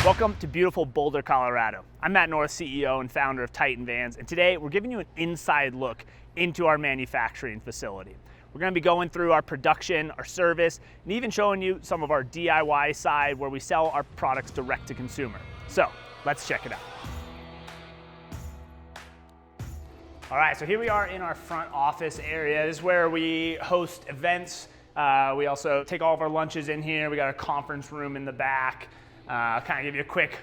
Welcome to beautiful Boulder, Colorado. I'm Matt North, CEO and founder of Titan Vans, and today we're giving you an inside look into our manufacturing facility. We're going to be going through our production, our service, and even showing you some of our DIY side where we sell our products direct to consumer. So let's check it out. All right, so here we are in our front office area. This is where we host events. We also take all of our lunches in here. We got a conference room in the back. Kind of give you a quick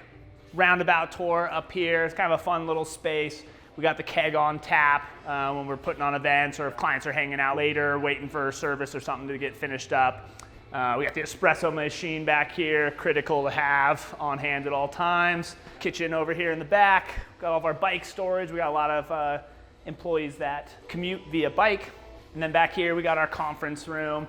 roundabout tour up here. It's kind of a fun little space. We got the keg on tap when we're putting on events or if clients are hanging out later, waiting for a service or something to get finished up. We got the espresso machine back here, critical to have on hand at all times. Kitchen over here in the back. Got all of our bike storage. We got a lot of employees that commute via bike. And then back here we got our conference room.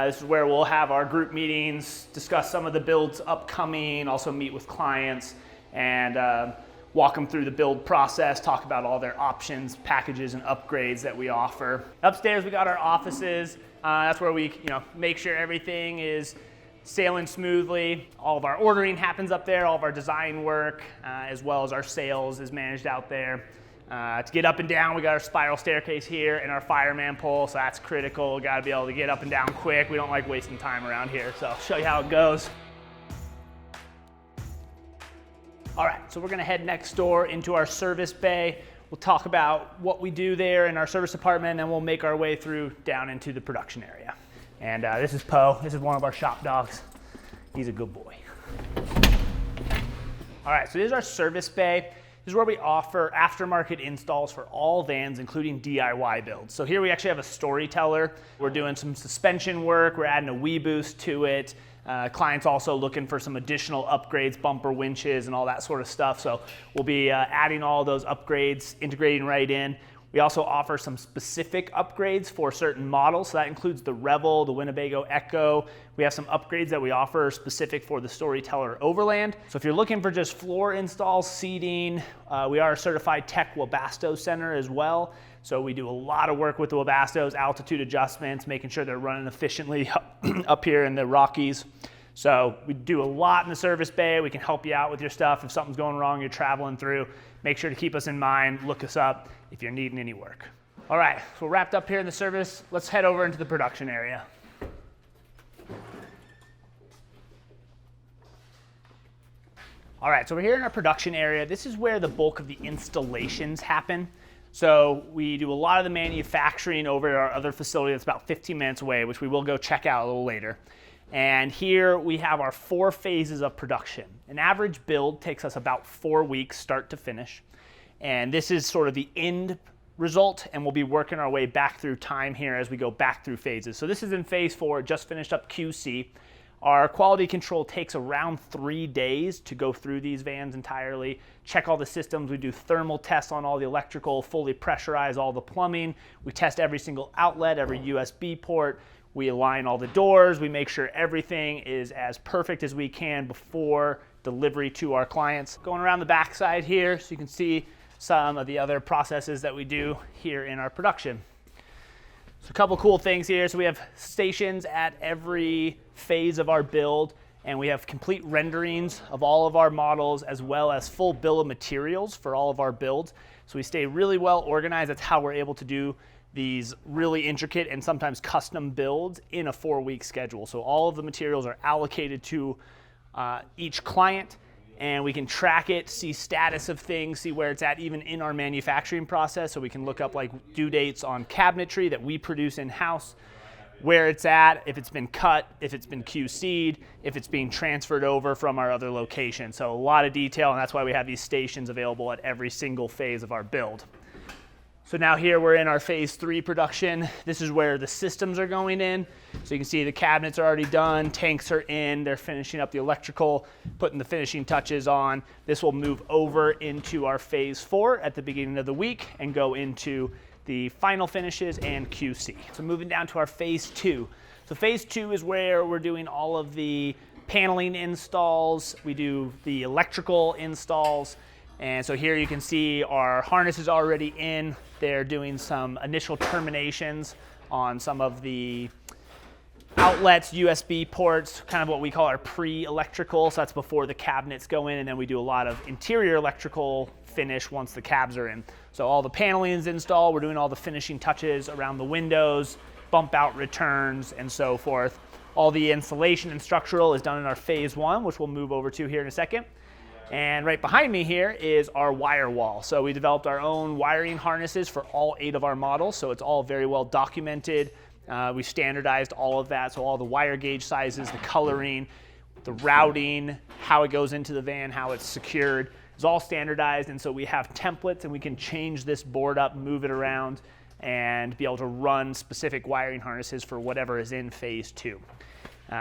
This is where we'll have our group meetings, discuss some of the builds upcoming, also meet with clients and walk them through the build process, talk about all their options, packages, and upgrades that we offer. Upstairs we got our offices. That's where we make sure everything is sailing smoothly. All of our ordering happens up there, all of our design work, as well as our sales is managed out there. To get up and down, we got our spiral staircase here and our fireman pole, so that's critical. Got to be able to get up and down quick. We don't like wasting time around here, so I'll show you how it goes. All right, so we're gonna head next door into our service bay. We'll talk about what we do there in our service department, and then we'll make our way through down into the production area. And this is Poe. This is one of our shop dogs. He's a good boy. All right, so this is our service bay. This is where we offer aftermarket installs for all vans, including DIY builds. So here we actually have a storyteller. We're doing some suspension work. We're adding a wee boost to it. Clients also looking for some additional upgrades, bumper winches and all that sort of stuff. So we'll be adding all those upgrades, integrating right in. We also offer some specific upgrades for certain models. So that includes the Revel, the Winnebago Echo. We have some upgrades that we offer specific for the Storyteller Overland. So if you're looking for just floor installs, seating, we are a certified tech Webasto center as well. So we do a lot of work with the Webastos, altitude adjustments, making sure they're running efficiently up here in the Rockies. So we do a lot in the service bay. We can help you out with your stuff. If something's going wrong, you're traveling through, make sure to keep us in mind, look us up if you're needing any work. All right, so we're wrapped up here in the service. Let's head over into the production area. All right, so we're here in our production area. This is where the bulk of the installations happen. So we do a lot of the manufacturing over at our other facility that's about 15 minutes away, which we will go check out a little later. And here we have our 4 phases of production. An average build takes us about 4 weeks start to finish. And this is sort of the end result, and we'll be working our way back through time here as we go back through phases. So this is in phase 4, just finished up QC. Our quality control takes around 3 days to go through these vans entirely, check all the systems. We do thermal tests on all the electrical, fully pressurize all the plumbing. We test every single outlet, every USB port. We align all the doors. We make sure everything is as perfect as we can before delivery to our clients. Going around the back side here so you can see some of the other processes that we do here in our production. So a couple cool things here. So we have stations at every phase of our build, and we have complete renderings of all of our models as well as full bill of materials for all of our builds. So we stay really well organized. That's how we're able to do these really intricate and sometimes custom builds in a 4-week schedule. So all of the materials are allocated to each client, and we can track it, see status of things, see where it's at even in our manufacturing process. So we can look up like due dates on cabinetry that we produce in-house, where it's at, if it's been cut, if it's been QC'd, if it's being transferred over from our other location. So a lot of detail, and that's why we have these stations available at every single phase of our build. So now here we're in our phase 3 production. This is where the systems are going in. So you can see the cabinets are already done, tanks are in, they're finishing up the electrical, putting the finishing touches on. This will move over into our phase 4 at the beginning of the week and go into the final finishes and QC. So moving down to our phase 2. So phase 2 is where we're doing all of the paneling installs. We do the electrical installs. And so here you can see our harness is already in. They're doing some initial terminations on some of the outlets, USB ports, kind of what we call our pre-electrical. So that's before the cabinets go in, and then we do a lot of interior electrical finish once the cabs are in. So all the paneling is installed. We're doing all the finishing touches around the windows, bump out returns, and so forth. All the insulation and structural is done in our phase 1, which we'll move over to here in a second. And right behind me here is our wire wall. So we developed our own wiring harnesses for all 8 of our models. So it's all very well documented. We standardized all of that. So all the wire gauge sizes, the coloring, the routing, how it goes into the van, how it's secured is all standardized. And so we have templates, and we can change this board up, move it around, and be able to run specific wiring harnesses for whatever is in phase 2.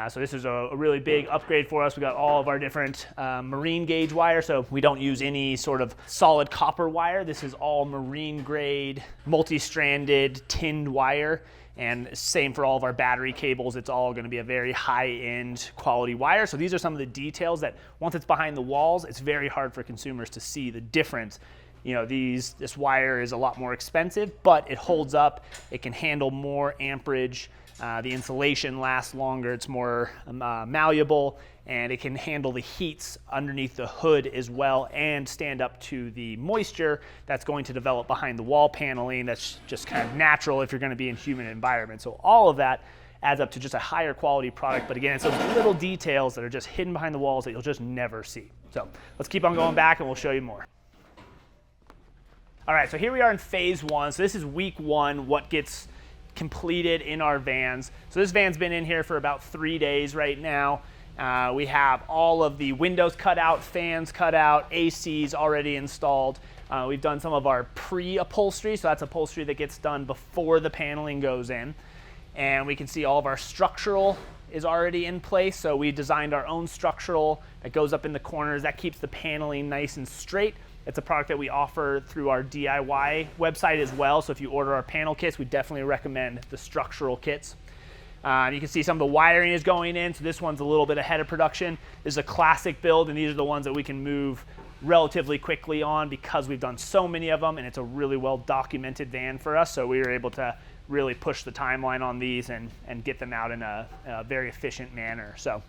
So this is a really big upgrade for us. We got all of our different marine gauge wire, so we don't use any sort of solid copper wire. This is all marine grade, multi-stranded, tinned wire, and same for all of our battery cables. It's all going to be a very high-end quality wire. So these are some of the details that once it's behind the walls, it's very hard for consumers to see the difference. You know, this wire is a lot more expensive, but it holds up. It can handle more amperage. The insulation lasts longer, it's more malleable, and it can handle the heats underneath the hood as well and stand up to the moisture that's going to develop behind the wall paneling. That's just kind of natural if you're going to be in humid environments. So all of that adds up to just a higher quality product. But again, it's those little details that are just hidden behind the walls that you'll just never see. So let's keep on going back and we'll show you more. All right, so here we are in phase 1. So this is week 1, what gets completed in our vans. So this van's been in here for about 3 days right now. We have all of the windows cut out, fans cut out, ACs already installed. We've done some of our pre-upholstery, so that's upholstery that gets done before the paneling goes in. And we can see all of our structural is already in place. So we designed our own structural that goes up in the corners. That keeps the paneling nice and straight. It's a product that we offer through our DIY website as well. So if you order our panel kits, we definitely recommend the structural kits. You can see some of the wiring is going in. So this one's a little bit ahead of production. This is a classic build, and these are the ones that we can move relatively quickly on because we've done so many of them, and it's a really well documented van for us. So we were able to really push the timeline on these and get them out in a very efficient manner. So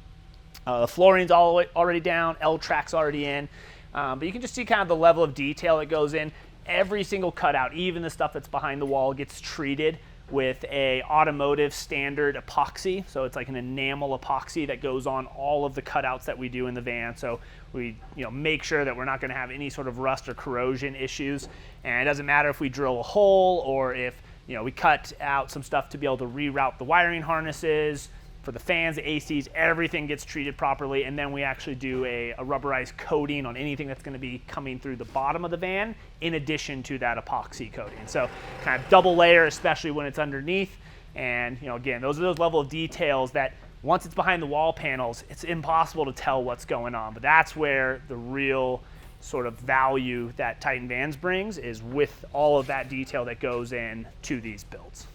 the flooring's already down, L-track's already in. But you can just see kind of the level of detail that goes in. Every single cutout, even the stuff that's behind the wall, gets treated with a automotive standard epoxy. So it's like an enamel epoxy that goes on all of the cutouts that we do in the van. So we make sure that we're not going to have any sort of rust or corrosion issues. And it doesn't matter if we drill a hole or if we cut out some stuff to be able to reroute the wiring harnesses. For the fans, the ACs, everything gets treated properly, and then we actually do a rubberized coating on anything that's going to be coming through the bottom of the van in addition to that epoxy coating. So kind of double layer, especially when it's underneath. And again, those are those level of details that once it's behind the wall panels, it's impossible to tell what's going on. But that's where the real sort of value that Titan Vans brings, is with all of that detail that goes in to these builds.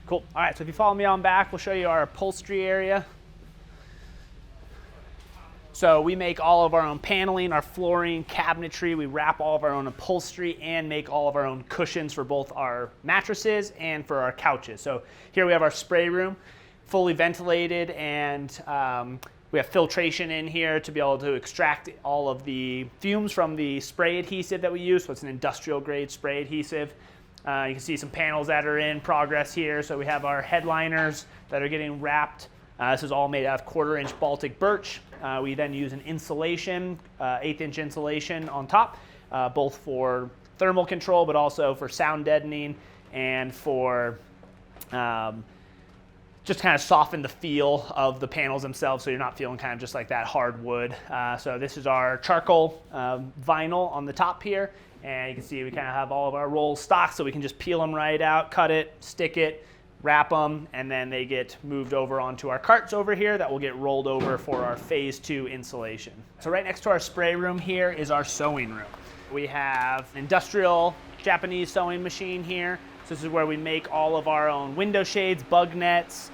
Cool. All right, so if you follow me on back, we'll show you our upholstery area. So we make all of our own paneling, our flooring, cabinetry. We wrap all of our own upholstery and make all of our own cushions for both our mattresses and for our couches. So here we have our spray room, fully ventilated, and we have filtration in here to be able to extract all of the fumes from the spray adhesive that we use. So it's an industrial grade spray adhesive. You can see some panels that are in progress here. So we have our headliners that are getting wrapped. This is all made out of 1/4-inch Baltic birch. We then use an insulation, 1/8-inch insulation on top, both for thermal control, but also for sound deadening and for just kind of soften the feel of the panels themselves, so you're not feeling kind of just like that hard wood. So this is our charcoal vinyl on the top here. And you can see we kind of have all of our rolls stocked, so we can just peel them right out, cut it, stick it, wrap them, and then they get moved over onto our carts over here that will get rolled over for our phase 2 installation. So right next to our spray room here is our sewing room. We have an industrial Japanese sewing machine here. So this is where we make all of our own window shades, bug nets,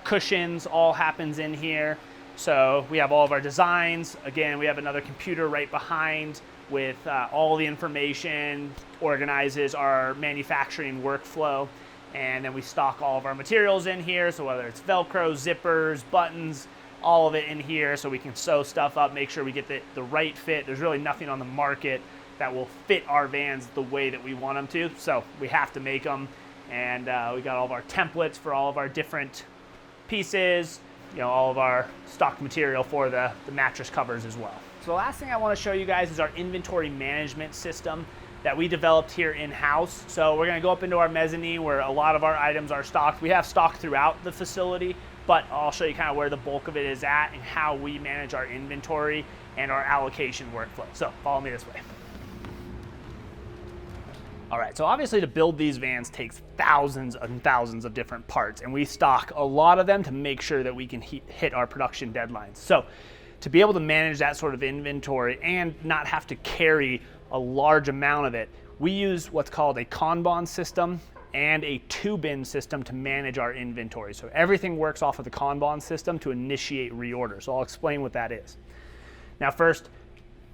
cushions, all happens in here. So we have all of our designs. Again, we have another computer right behind with all the information, organizes our manufacturing workflow. And then we stock all of our materials in here, so whether it's Velcro, zippers, buttons, all of it in here, so we can sew stuff up, make sure we get the right fit. There's really nothing on the market that will fit our vans the way that we want them to, so we have to make them. And we got all of our templates for all of our different pieces, all of our stock material for the mattress covers as well. So the last thing I want to show you guys is our inventory management system that we developed here in-house. So we're going to go up into our mezzanine where a lot of our items are stocked. We have stock throughout the facility, but I'll show you kind of where the bulk of it is at and how we manage our inventory and our allocation workflow. So follow me this way. All right, so obviously to build these vans takes thousands and thousands of different parts, and we stock a lot of them to make sure that we can hit our production deadlines. So to be able to manage that sort of inventory and not have to carry a large amount of it, we use what's called a Kanban system and a two-bin system to manage our inventory. So everything works off of the Kanban system to initiate reorder. So I'll explain what that is. Now first,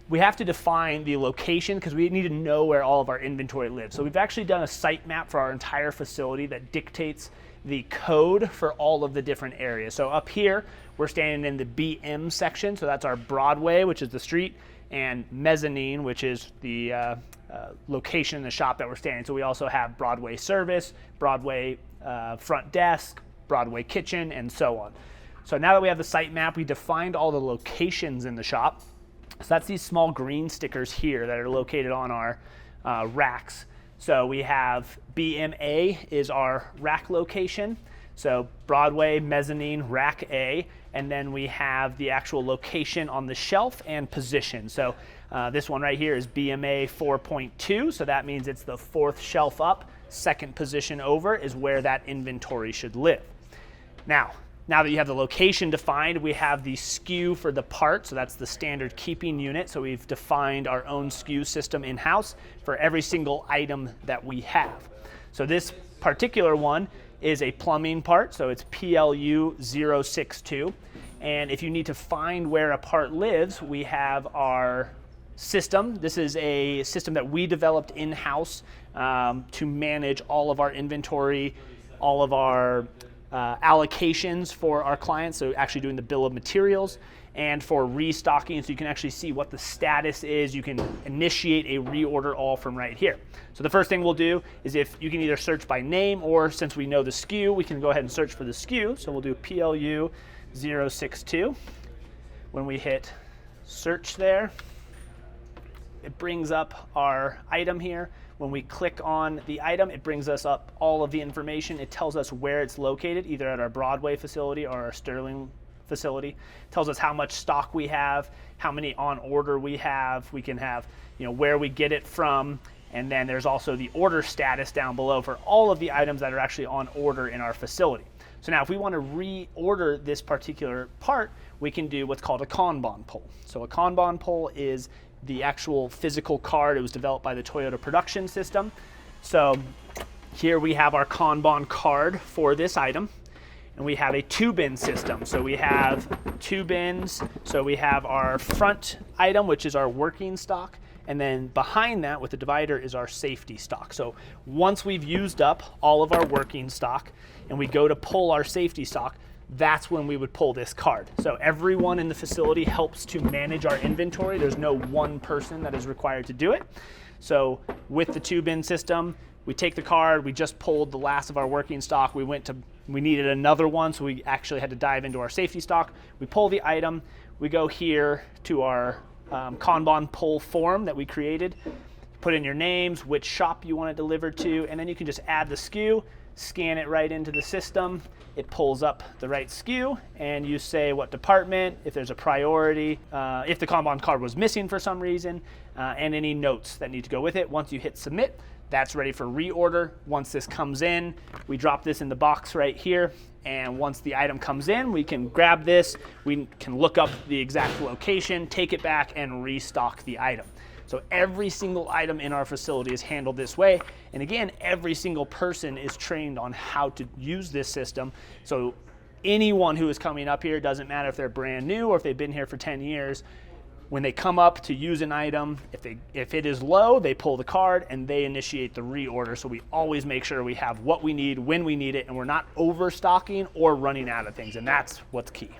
we have to define the location because we need to know where all of our inventory lives. So we've actually done a site map for our entire facility that dictates the code for all of the different areas. So up here, we're standing in the BM section. So that's our Broadway, which is the street, and mezzanine, which is the location in the shop that we're standing. So we also have Broadway service, Broadway front desk, Broadway kitchen, and so on. So now that we have the site map, we defined all the locations in the shop. So that's these small green stickers here that are located on our racks. So we have BMA is our rack location. So Broadway, mezzanine, rack A, and then we have the actual location on the shelf and position. So this one right here is BMA 4.2, so that means it's the fourth shelf up, second position over is where that inventory should live. Now that you have the location defined, we have the SKU for the part, so that's the standard keeping unit. So we've defined our own SKU system in-house for every single item that we have. So this particular one is a plumbing part, so it's PLU 062. And if you need to find where a part lives, we have our system. This is a system that we developed in-house to manage all of our inventory, all of our allocations for our clients, so actually doing the bill of materials, and for restocking, so you can actually see what the status is. You can initiate a reorder all from right here. So the first thing we'll do is if you can either search by name, or since we know the SKU, we can go ahead and search for the SKU. So we'll do PLU 062. When we hit search there, it brings up our item here. When we click on the item, it brings us up all of the information. It tells us where it's located, either at our Broadway facility or our Sterling facility. It tells us how much stock we have, how many on order we have. We can have, where we get it from, and then there's also the order status down below for all of the items that are actually on order in our facility. So now if we want to reorder this particular part, we can do what's called a Kanban pull. So a Kanban pull is the actual physical card. It was developed by the Toyota production system. So here we have our Kanban card for this item, and we have a two-bin system. So we have two bins. So we have our front item, which is our working stock, and then behind that with the divider is our safety stock. So once we've used up all of our working stock and we go to pull our safety stock, that's when we would pull this card. So everyone in the facility helps to manage our inventory. There's no one person that is required to do it. So with the two-bin system, we take the card, we just pulled the last of our working stock, we needed another one, so we actually had to dive into our safety stock. We pull the item, we go here to our Kanban pull form that we created, put in your names, which shop you want it delivered to, and then you can just add the SKU, scan it right into the system. It pulls up the right SKU, and you say what department, if there's a priority, if the Kanban card was missing for some reason, and any notes that need to go with it. Once you hit submit, that's ready for reorder. Once this comes in, we drop this in the box right here, and once the item comes in, we can grab this, we can look up the exact location, take it back, and restock the item. So every single item in our facility is handled this way. And again, every single person is trained on how to use this system. So anyone who is coming up here, doesn't matter if they're brand new or if they've been here for 10 years, When they come up to use an item, if it is low, they pull the card and they initiate the reorder. So we always make sure we have what we need when we need it, and we're not overstocking or running out of things, and that's what's key.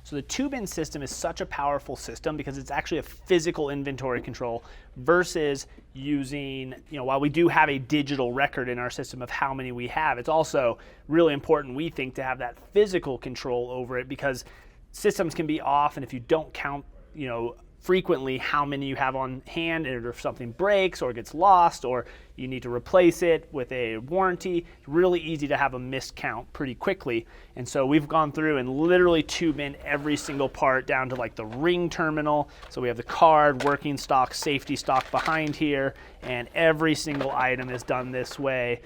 So the two-bin system is such a powerful system because it's actually a physical inventory control versus using, while we do have a digital record in our system of how many we have, it's also really important, we think, to have that physical control over it, because systems can be off, and if you don't count, frequently how many you have on hand, and if something breaks or gets lost or you need to replace it with a warranty, it's really easy to have a miscount pretty quickly. And so we've gone through and literally tube in every single part down to like the ring terminal. So we have the card, working stock, safety stock behind here, and every single item is done this way,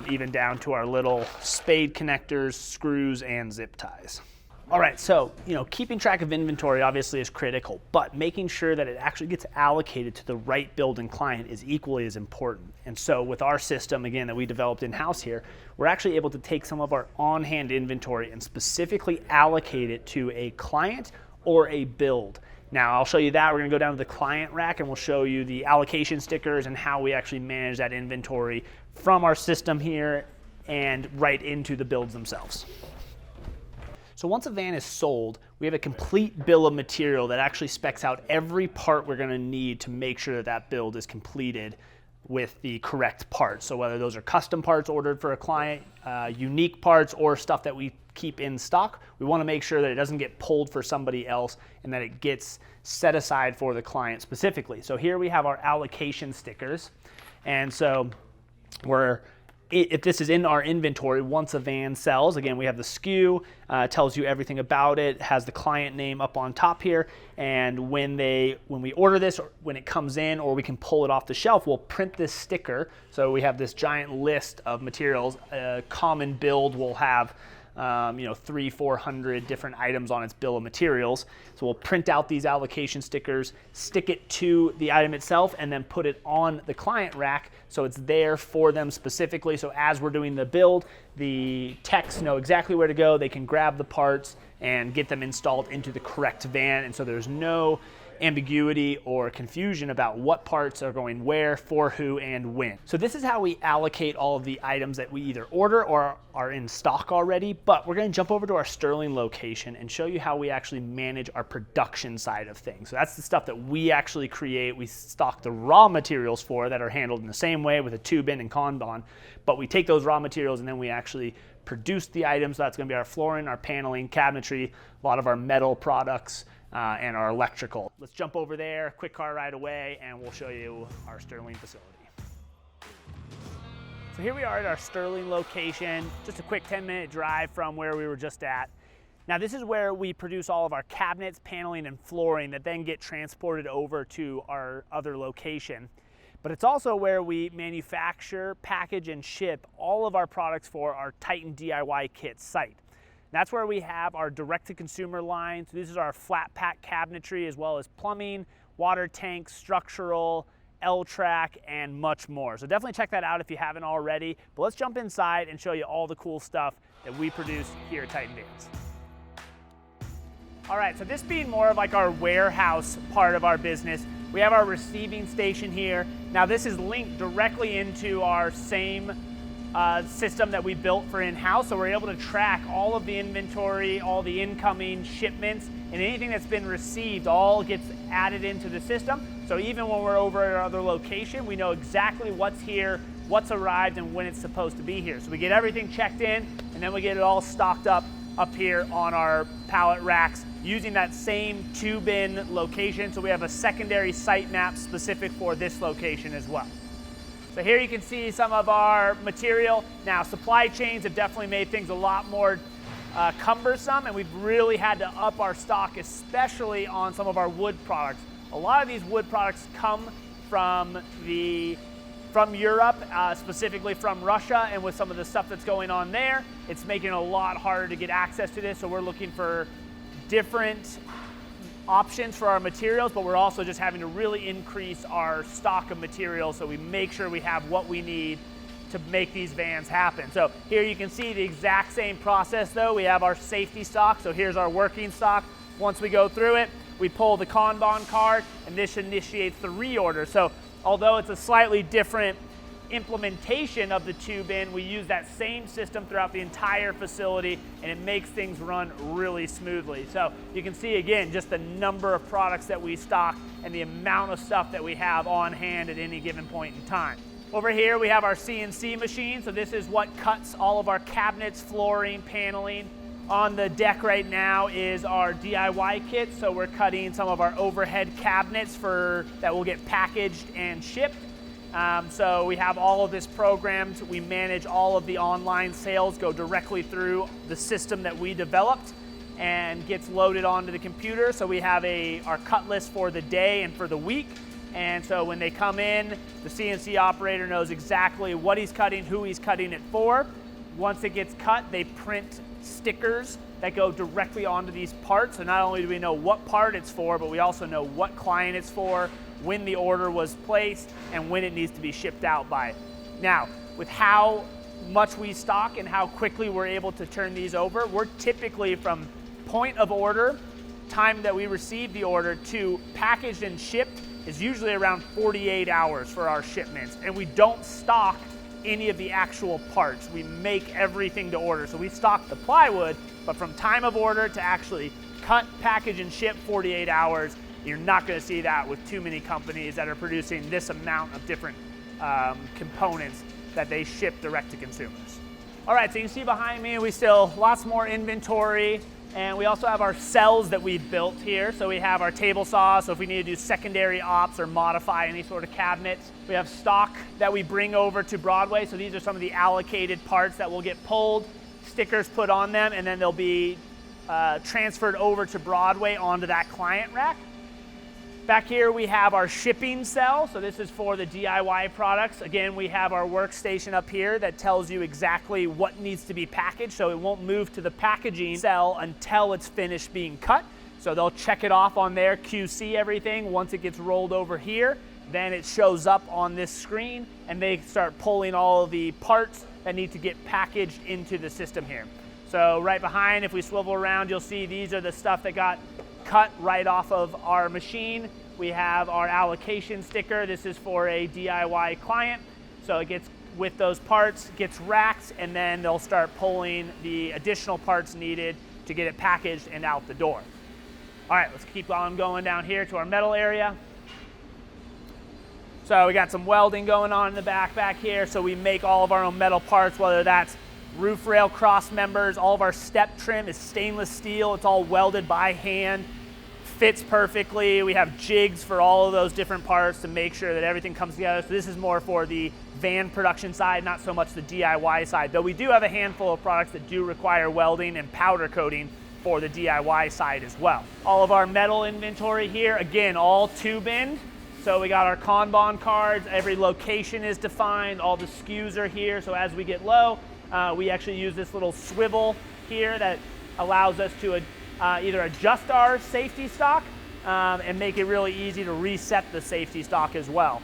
even down to our little spade connectors, screws, and zip ties. All right, so keeping track of inventory obviously is critical, but making sure that it actually gets allocated to the right build and client is equally as important. And so with our system, again, that we developed in-house here, we're actually able to take some of our on-hand inventory and specifically allocate it to a client or a build. Now, I'll show you that. We're gonna go down to the client rack and we'll show you the allocation stickers and how we actually manage that inventory from our system here and right into the builds themselves. So once a van is sold, we have a complete bill of material that actually specs out every part we're going to need to make sure that that build is completed with the correct parts. So whether those are custom parts ordered for a client, unique parts, or stuff that we keep in stock, we want to make sure that it doesn't get pulled for somebody else and that it gets set aside for the client specifically. So here we have our allocation stickers. And so if this is in our inventory, once a van sells, again, we have the SKU, tells you everything about it, has the client name up on top here, and when we order this, or when it comes in, or we can pull it off the shelf, we'll print this sticker. So we have this giant list of materials. A common build will have 300-400 different items on its bill of materials. So we'll print out these allocation stickers, stick it to the item itself, and then put it on the client rack so it's there for them specifically. So as we're doing the build, the techs know exactly where to go. They can grab the parts and get them installed into the correct van. And so there's no ambiguity or confusion about what parts are going where, for who, and when. So this is how we allocate all of the items that we either order or are in stock already, but we're going to jump over to our Sterling location and show you how we actually manage our production side of things. So that's the stuff that we actually create. We stock the raw materials for that are handled in the same way with a tube-in and Kanban, but we take those raw materials and then we actually produce the items. So that's going to be our flooring, our paneling, cabinetry, a lot of our metal products, and our electrical. Let's jump over there, quick car ride away, and we'll show you our Sterling facility. So here we are at our Sterling location, just a quick 10-minute drive from where we were just at. Now this is where we produce all of our cabinets, paneling, and flooring that then get transported over to our other location. But it's also where we manufacture, package, and ship all of our products for our Titan DIY Kit site. That's where we have our direct-to-consumer line. So this is our flat pack cabinetry, as well as plumbing, water tanks, structural, L-track, and much more. So definitely check that out if you haven't already. But let's jump inside and show you all the cool stuff that we produce here at Titan Vans. All right, so this being more of like our warehouse part of our business, we have our receiving station here. Now this is linked directly into our same system that we built for in-house, so we're able to track all of the inventory, all the incoming shipments, and anything that's been received all gets added into the system. So even when we're over at our other location, we know exactly what's here, what's arrived, and when it's supposed to be here. So we get everything checked in, and then we get it all stocked up here on our pallet racks using that same two-bin location. So we have a secondary site map specific for this location as well. So here you can see some of our material. Now, supply chains have definitely made things a lot more cumbersome, and we've really had to up our stock, especially on some of our wood products. A lot of these wood products come from Europe, specifically from Russia, and with some of the stuff that's going on there, it's making it a lot harder to get access to this. So we're looking for different options for our materials, but we're also just having to really increase our stock of materials so we make sure we have what we need to make these vans happen. So here you can see the exact same process though. We have our safety stock, so here's our working stock. Once we go through it, we pull the Kanban card, and this initiates the reorder. So although it's a slightly different implementation of the 2-bin, we use that same system throughout the entire facility, and it makes things run really smoothly. So you can see again just the number of products that we stock and the amount of stuff that we have on hand at any given point in time. Over here we have our CNC machine. So this is what cuts all of our cabinets, flooring, paneling. On the deck right now is our DIY kit. So we're cutting some of our overhead cabinets that will get packaged and shipped. So we have all of this programmed. We manage all of the online sales, go directly through the system that we developed and gets loaded onto the computer. So we have our cut list for the day and for the week. And so when they come in, the CNC operator knows exactly what he's cutting, who he's cutting it for. Once it gets cut, they print stickers that go directly onto these parts. So not only do we know what part it's for, but we also know what client it's for, when the order was placed, and when it needs to be shipped out by. Now, with how much we stock and how quickly we're able to turn these over, we're typically from point of order, time that we receive the order, to packaged and shipped is usually around 48 hours for our shipments. And we don't stock any of the actual parts. We make everything to order. So we stock the plywood, but from time of order to actually cut, package, and ship, 48 hours. You're not going to see that with too many companies that are producing this amount of different components that they ship direct to consumers. All right, so you can see behind me, we still lots more inventory, and we also have our cells that we've built here. So we have our table saw, so if we need to do secondary ops or modify any sort of cabinets. We have stock that we bring over to Broadway, so these are some of the allocated parts that will get pulled, stickers put on them, and then they'll be transferred over to Broadway onto that client rack. Back here we have our shipping cell, so this is for the DIY products. Again, we have our workstation up here that tells you exactly what needs to be packaged, so it won't move to the packaging cell until it's finished being cut. So they'll check it off on there, QC everything. Once it gets rolled over here, then it shows up on this screen, and they start pulling all of the parts that need to get packaged into the system here. So right behind, if we swivel around, you'll see these are the stuff that got cut right off of our machine. We have our allocation sticker. This is for a DIY client. So it gets with those parts, gets racked, and then they'll start pulling the additional parts needed to get it packaged and out the door. All right, let's keep on going down here to our metal area. So we got some welding going on in the back here. So we make all of our own metal parts, whether that's roof rail cross members. All of our step trim is stainless steel. It's all welded by hand. Fits perfectly. We have jigs for all of those different parts to make sure that everything comes together. So this is more for the van production side, not so much the DIY side, though we do have a handful of products that do require welding and powder coating for the DIY side as well. All of our metal inventory here, again, all 2-bin. So we got our Kanban cards, every location is defined, all the SKUs are here. So as we get low, we actually use this little swivel here that allows us to either adjust our safety stock and make it really easy to reset the safety stock as well.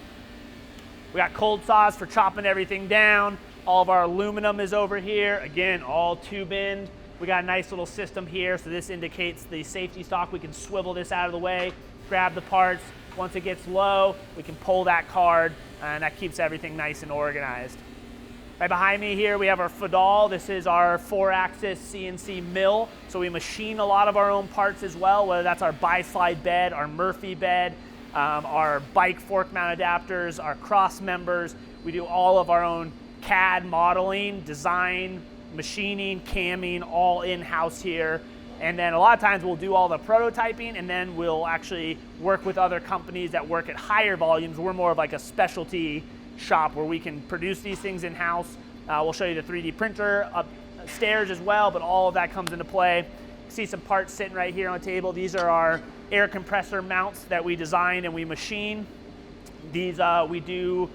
We got cold saws for chopping everything down. All of our aluminum is over here. Again, all 2-bin. We got a nice little system here, so this indicates the safety stock. We can swivel this out of the way, grab the parts. Once it gets low, we can pull that card, and that keeps everything nice and organized. Right behind me here, we have our Fadal. This is our 4-axis CNC mill. So we machine a lot of our own parts as well, whether that's our bi-slide bed, our Murphy bed, our bike fork mount adapters, our cross members. We do all of our own CAD modeling, design, machining, camming, all in-house here. And then a lot of times we'll do all the prototyping, and then we'll actually work with other companies that work at higher volumes. We're more of like a specialty shop where we can produce these things in-house. We'll show you the 3D printer upstairs as well, but all of that comes into play. You see some parts sitting right here on the table. These are our air compressor mounts that we design and we machine. These we do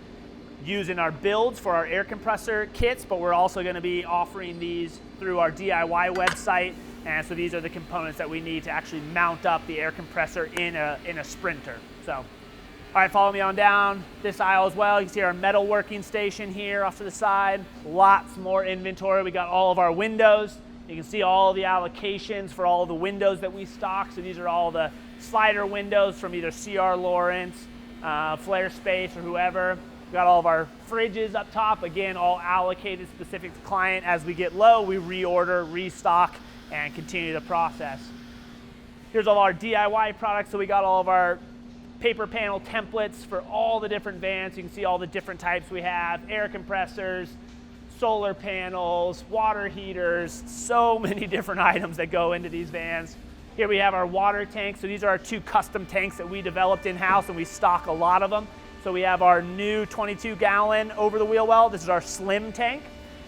use in our builds for our air compressor kits, but we're also going to be offering these through our DIY website. And so these are the components that we need to actually mount up the air compressor in a Sprinter. So, all right, follow me on down this aisle as well. You can see our metalworking station here off to the side. Lots more inventory. We got all of our windows. You can see all the allocations for all the windows that we stock. So these are all the slider windows from either C.R. Lawrence, Flair Space, or whoever. We've got all of our fridges up top, again, all allocated specific to client. As we get low, we reorder, restock, and continue the process. Here's all our DIY products. So we got all of our paper panel templates for all the different vans. You can see all the different types we have, air compressors, solar panels, water heaters, so many different items that go into these vans. Here we have our water tanks. So these are our 2 custom tanks that we developed in-house, and we stock a lot of them. So we have our new 22-gallon over-the-wheel well. This is our slim tank.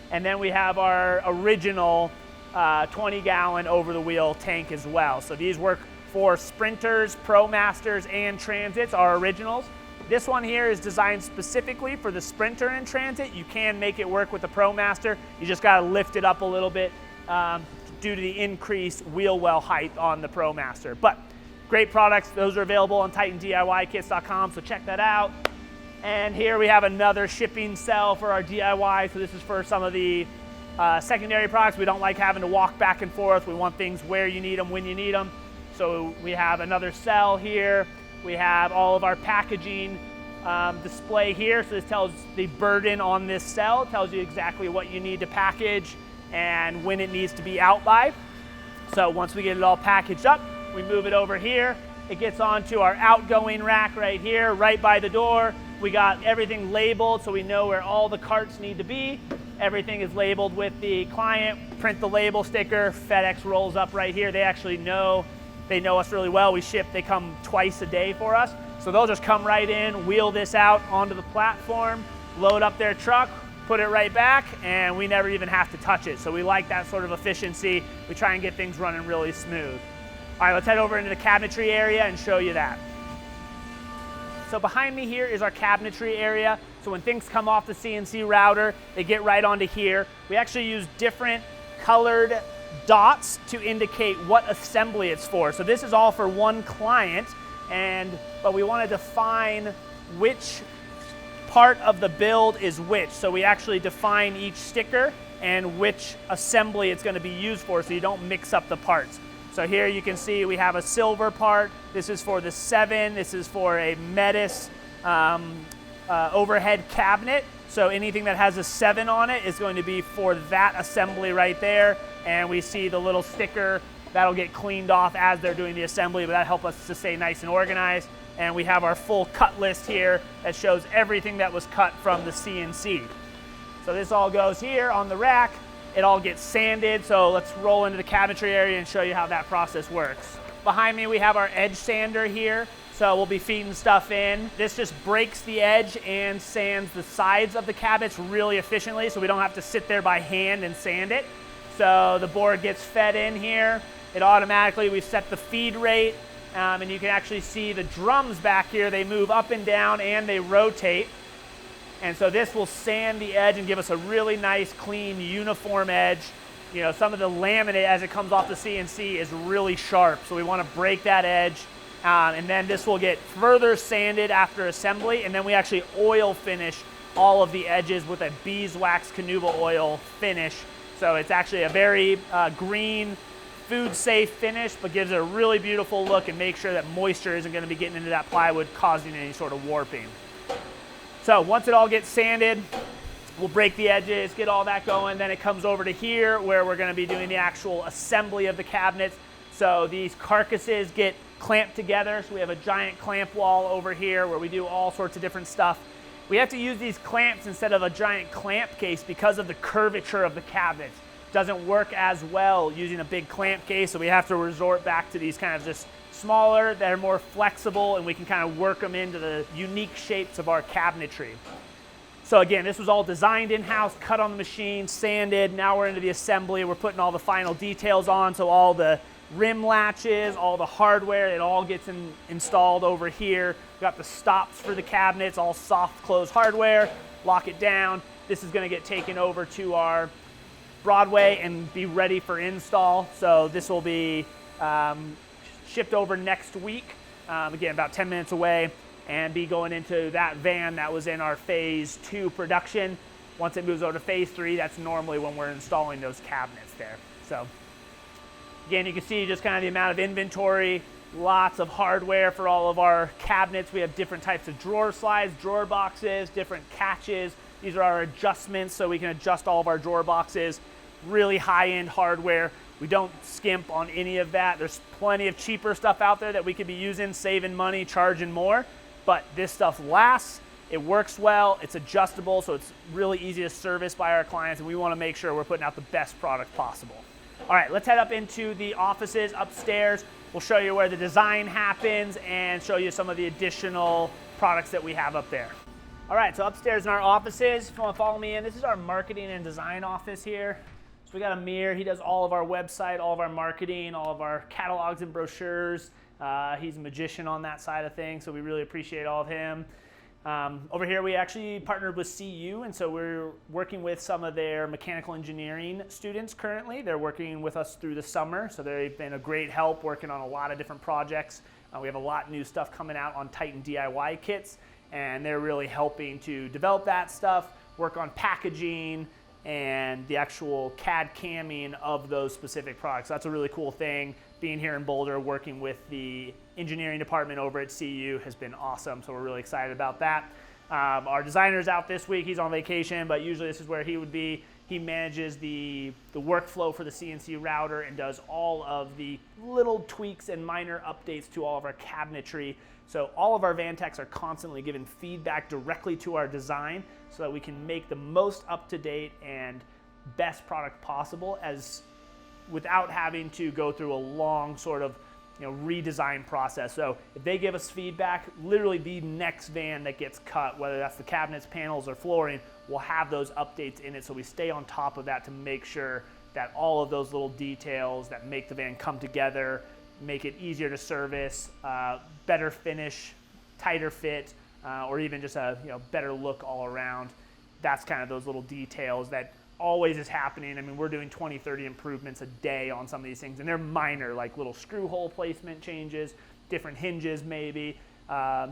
And then we have our original 20-gallon over-the-wheel tank as well. So these work for sprinters, ProMasters, and transits, our originals. This one here is designed specifically for the sprinter and transit. You can make it work with the ProMaster. You just got to lift it up a little bit due to the increased wheel well height on the ProMaster. But great products. Those are available on TitanDIYKits.com, so check that out. And here we have another shipping cell for our DIY. So this is for some of the secondary products. We don't like having to walk back and forth. We want things where you need them, when you need them. So we have another cell here. We have all of our packaging display here. So this tells the burden on this cell, tells you exactly what you need to package and when it needs to be out by. So once we get it all packaged up, we move it over here. It gets onto our outgoing rack right here, right by the door. We got everything labeled so we know where all the carts need to be. Everything is labeled with the client. Print the label sticker. FedEx rolls up right here. They actually know, they know us really well. We ship, they come twice a day for us. So they'll just come right in, wheel this out onto the platform, load up their truck, put it right back, and we never even have to touch it. So we like that sort of efficiency. We try and get things running really smooth. All right, let's head over into the cabinetry area and show you that. So behind me here is our cabinetry area. So when things come off the CNC router, they get right onto here. We actually use different colored dots to indicate what assembly it's for. So this is all for one client, but we want to define which part of the build is which. So we actually define each sticker and which assembly it's going to be used for, so you don't mix up the parts. So here you can see we have a silver part. This is for the 7. This is for a Metis overhead cabinet. So anything that has a 7 on it is going to be for that assembly right there. And we see the little sticker that'll get cleaned off as they're doing the assembly, but that helps us to stay nice and organized. And we have our full cut list here that shows everything that was cut from the CNC. So this all goes here on the rack. It all gets sanded, so let's roll into the cabinetry area and show you how that process works. Behind me we have our edge sander here, so we'll be feeding stuff in. This just breaks the edge and sands the sides of the cabinets really efficiently, so we don't have to sit there by hand and sand it. So the board gets fed in here. It automatically, we've set the feed rate, and you can actually see the drums back here. They move up and down and they rotate. And so this will sand the edge and give us a really nice, clean, uniform edge. You know, some of the laminate as it comes off the CNC is really sharp, so we want to break that edge. And then this will get further sanded after assembly, and then we actually oil finish all of the edges with a beeswax Canuba oil finish. So it's actually a very green, food-safe finish, but gives it a really beautiful look and makes sure that moisture isn't going to be getting into that plywood, causing any sort of warping. So once it all gets sanded, we'll break the edges, get all that going. Then it comes over to here where we're going to be doing the actual assembly of the cabinets. So these carcasses get clamped together. So we have a giant clamp wall over here where we do all sorts of different stuff. We have to use these clamps instead of a giant clamp case because of the curvature of the cabinets. It doesn't work as well using a big clamp case, so we have to resort back to these kind of just smaller, that are more flexible, and we can kind of work them into the unique shapes of our cabinetry. So again, this was all designed in-house, cut on the machine, sanded. Now we're into the assembly. We're putting all the final details on, so all the rim latches, all the hardware, it all gets installed over here. We've got the stops for the cabinets, all soft close hardware. Lock it down. This is going to get taken over to our Broadway and be ready for install. So this will be shipped over next week, again, about 10 minutes away, and be going into that van that was in our phase 2 production. Once it moves over to phase 3, that's normally when we're installing those cabinets there. So again, you can see just kind of the amount of inventory, lots of hardware for all of our cabinets. We have different types of drawer slides, drawer boxes, different catches. These are our adjustments, so we can adjust all of our drawer boxes. Really high-end hardware. We don't skimp on any of that. There's plenty of cheaper stuff out there that we could be using, saving money, charging more, but this stuff lasts. It works well, it's adjustable, so it's really easy to service by our clients, and we want to make sure we're putting out the best product possible. All right, let's head up into the offices upstairs. We'll show you where the design happens and show you some of the additional products that we have up there. All right, so upstairs in our offices, if you want to follow me in, this is our marketing and design office here. So we got Amir, he does all of our website, all of our marketing, all of our catalogs and brochures. He's a magician on that side of things, so we really appreciate all of him. Over here we actually partnered with CU, and so we're working with some of their mechanical engineering students currently. They're working with us through the summer, so they've been a great help working on a lot of different projects. We have a lot of new stuff coming out on Titan DIY kits, and they're really helping to develop that stuff, work on packaging, and the actual CAD camming of those specific products. So that's a really cool thing. Being here in Boulder, working with the engineering department over at CU has been awesome, so we're really excited about that. Our designer's out this week. He's on vacation, but usually this is where he would be. He manages the workflow for the CNC router and does all of the little tweaks and minor updates to all of our cabinetry. So all of our van techs are constantly giving feedback directly to our design so that we can make the most up-to-date and best product possible without having to go through a long sort of redesign process. So if they give us feedback, literally the next van that gets cut, whether that's the cabinets, panels, or flooring, will have those updates in it, so we stay on top of that to make sure that all of those little details that make the van come together, make it easier to service, better finish, tighter fit, or even just a better look all around. That's kind of those little details that always is happening. I mean, we're doing 20, 30 improvements a day on some of these things, and they're minor, like little screw hole placement changes, different hinges maybe,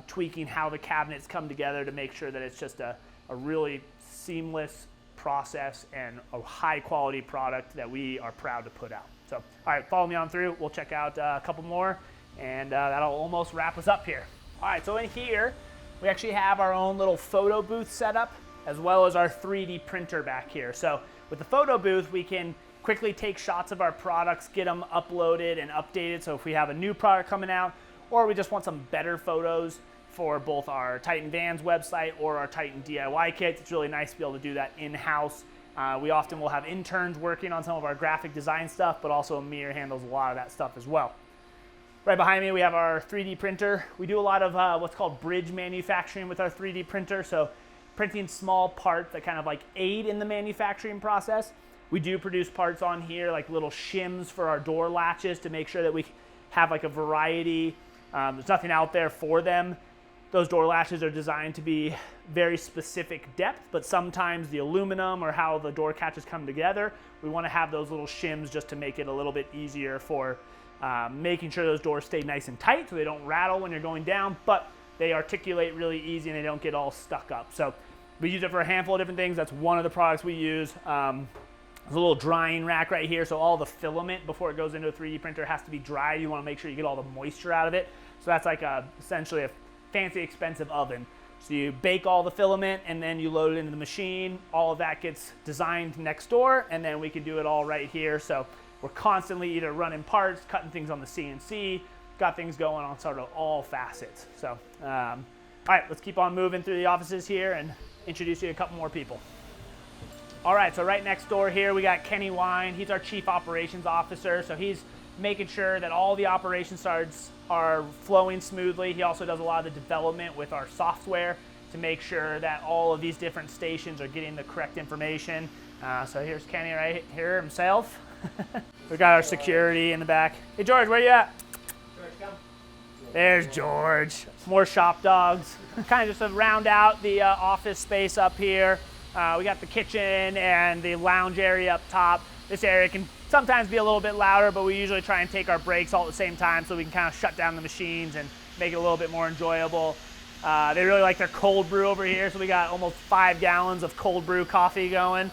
tweaking how the cabinets come together to make sure that it's just a really seamless process and a high quality product that we are proud to put out. So, all right, follow me on through. We'll check out a couple more, and that'll almost wrap us up here. All right, so in here, we actually have our own little photo booth set up, as well as our 3D printer back here. So with the photo booth, we can quickly take shots of our products, get them uploaded and updated. So if we have a new product coming out, or we just want some better photos for both our Titan Vans website or our Titan DIY kits, it's really nice to be able to do that in-house. We often will have interns working on some of our graphic design stuff, but also Amir handles a lot of that stuff as well. Right behind me, we have our 3D printer. We do a lot of what's called bridge manufacturing with our 3D printer. So printing small parts that kind of like aid in the manufacturing process. We do produce parts on here, like little shims for our door latches to make sure that we have like a variety. There's nothing out there for them. Those door latches are designed to be very specific depth, but sometimes the aluminum or how the door catches come together, we want to have those little shims just to make it a little bit easier for making sure those doors stay nice and tight so they don't rattle when you're going down, but they articulate really easy and they don't get all stuck up. So we use it for a handful of different things. That's one of the products we use. There's a little drying rack right here, so all the filament before it goes into a 3D printer has to be dry. You want to make sure you get all the moisture out of it. So that's like essentially a fancy expensive oven. So you bake all the filament and then you load it into the machine. All of that gets designed next door, and then we can do it all right here. So we're constantly either running parts, cutting things on the CNC, got things going on sort of all facets. So all right, let's keep on moving through the offices here and introduce you to a couple more people. All right, so right next door here we got Kenny Wine. He's our Chief Operations Officer, so he's making sure that all the operation starts are flowing smoothly. He also does a lot of the development with our software to make sure that all of these different stations are getting the correct information. So here's Kenny right here himself. We got our security in the back. Hey George, where you at? George, come. There's George. More shop dogs. Kind of just to round out the office space up here. We got the kitchen and the lounge area up top. This area can sometimes be a little bit louder, but we usually try and take our breaks all at the same time so we can kind of shut down the machines and make it a little bit more enjoyable. They really like their cold brew over here, so we got almost 5 gallons of cold brew coffee going.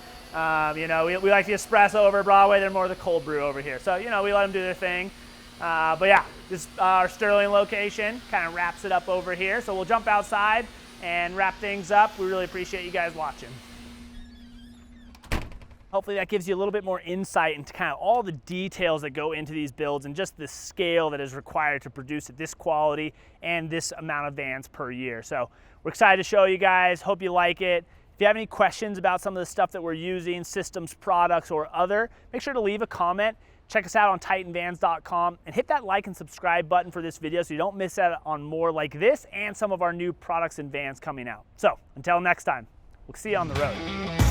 You know, we like the espresso over at Broadway. They're more the cold brew over here. So, you know, we let them do their thing. But yeah, this our Sterling location kind of wraps it up over here. So we'll jump outside and wrap things up. We really appreciate you guys watching. Hopefully that gives you a little bit more insight into kind of all the details that go into these builds and just the scale that is required to produce at this quality and this amount of vans per year. So we're excited to show you guys. Hope you like it. If you have any questions about some of the stuff that we're using, systems, products, or other, make sure to leave a comment. Check us out on titanvans.com and hit that like and subscribe button for this video so you don't miss out on more like this and some of our new products and vans coming out. So until next time, we'll see you on the road.